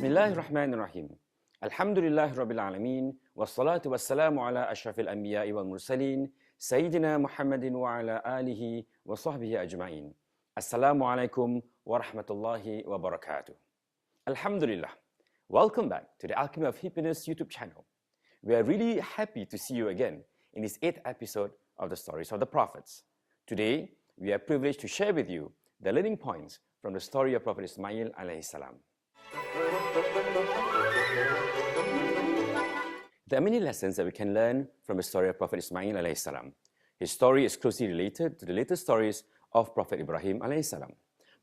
Bismillahir-Rahmanir-Rahim. Alhamdulillahi Rabbil Alameen. Wassalatu wassalamu ala ashrafil anbiya'i wal mursaleen. Sayyidina Muhammadin wa ala alihi wa sahbihi ajma'in. Assalamu alaikum wa rahmatullahi wa barakatuh. Alhamdulillah. Welcome back to the Alchemy of Hippie-ness YouTube channel. We are really happy to see you again in this 8th episode of the Stories of the Prophets. Today, we are privileged to share with you the learning points from the story of Prophet Ismail alayhi salam. There are many lessons that we can learn from the story of Prophet Ismail alayhi salam. His story is closely related to the later stories of Prophet Ibrahim alayhi salam.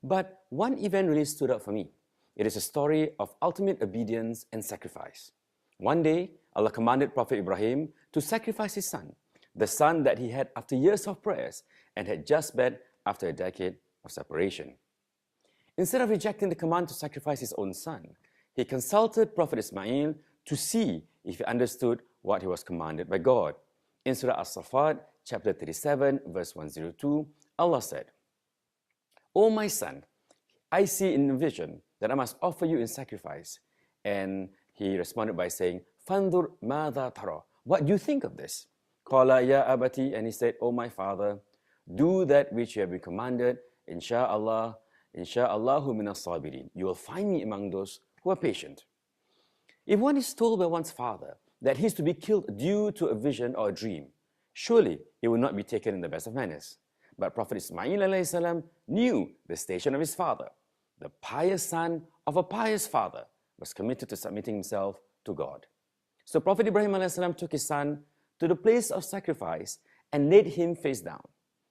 But one event really stood out for me. It is a story of ultimate obedience and sacrifice. One day, Allah commanded Prophet Ibrahim to sacrifice his son, the son that he had after years of prayers and had just met after a decade of separation. Instead of rejecting the command to sacrifice his own son, he consulted Prophet Ismail to see if he understood what he was commanded by God. In Surah As-Safat, chapter 37, verse 102, Allah said, "O my son, I see in a vision that I must offer you in sacrifice." And he responded by saying, "Fandur madha tara." What do you think of this? Qala ya abati, and he said, "O my father, do that which you have been commanded. InsyaAllah, InsyaAllahu minas sabirin. You will find me among those who are patient." If one is told by one's father that he is to be killed due to a vision or a dream, surely it will not be taken in the best of manners. But Prophet Ismail alayhi salam knew the station of his father. The pious son of a pious father was committed to submitting himself to God. So Prophet Ibrahim alayhi salam took his son to the place of sacrifice and laid him face down.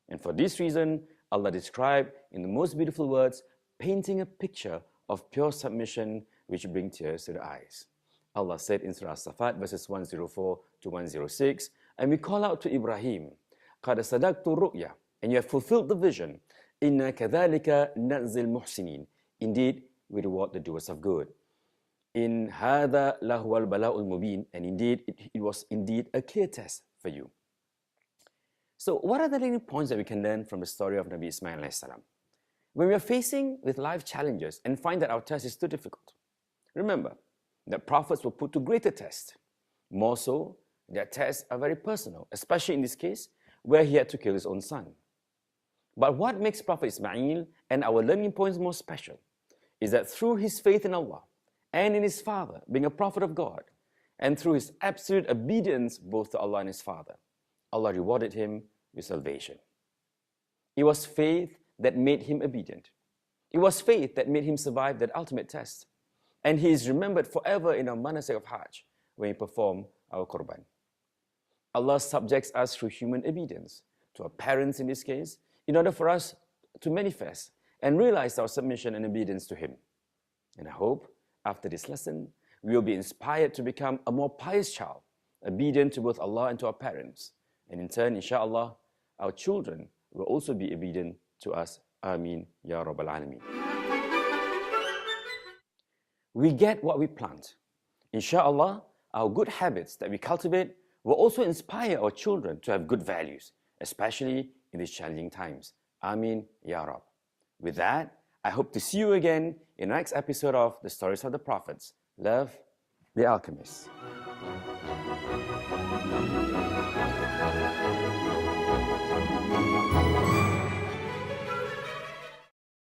And for this reason, Allah described in the most beautiful words, painting a picture of pure submission which bring tears to the eyes. Allah said in Surah As-Safat, verses 104 to 106, and we call out to Ibrahim, قَدْ صَدَقْتُ الرُّؤْيَا, and you have fulfilled the vision. إِنَّا كَذَلِكَ نَأْزِي الْمُحْسِنِينَ. Indeed, we reward the doers of good. In هَذَا لَهُوَ الْبَلَاءُ الْمُبِينَ, and indeed, it was indeed a clear test for you. So what are the learning points that we can learn from the story of Nabi Ismail alayhi salam? When we are facing with life challenges and find that our test is too difficult, remember that prophets were put to greater tests. More so, their tests are very personal, especially in this case, where he had to kill his own son. But what makes Prophet Ismail and our learning points more special is that through his faith in Allah and in his father, being a prophet of God, and through his absolute obedience both to Allah and his father, Allah rewarded him with salvation. It was faith that made him obedient. It was faith that made him survive that ultimate test. And he is remembered forever in our manasik of Hajj when we perform our Qurban. Allah subjects us through human obedience to our parents in this case, in order for us to manifest and realize our submission and obedience to Him. And I hope after this lesson, we will be inspired to become a more pious child, obedient to both Allah and to our parents. And in turn, InsyaAllah, our children will also be obedient to us. Ameen, Ya Rabbal Alameen. We get what we plant. InsyaAllah, our good habits that we cultivate will also inspire our children to have good values, especially in these challenging times. Ameen, Ya Rab. With that, I hope to see you again in the next episode of The Stories of the Prophets. Love, the Alchemist.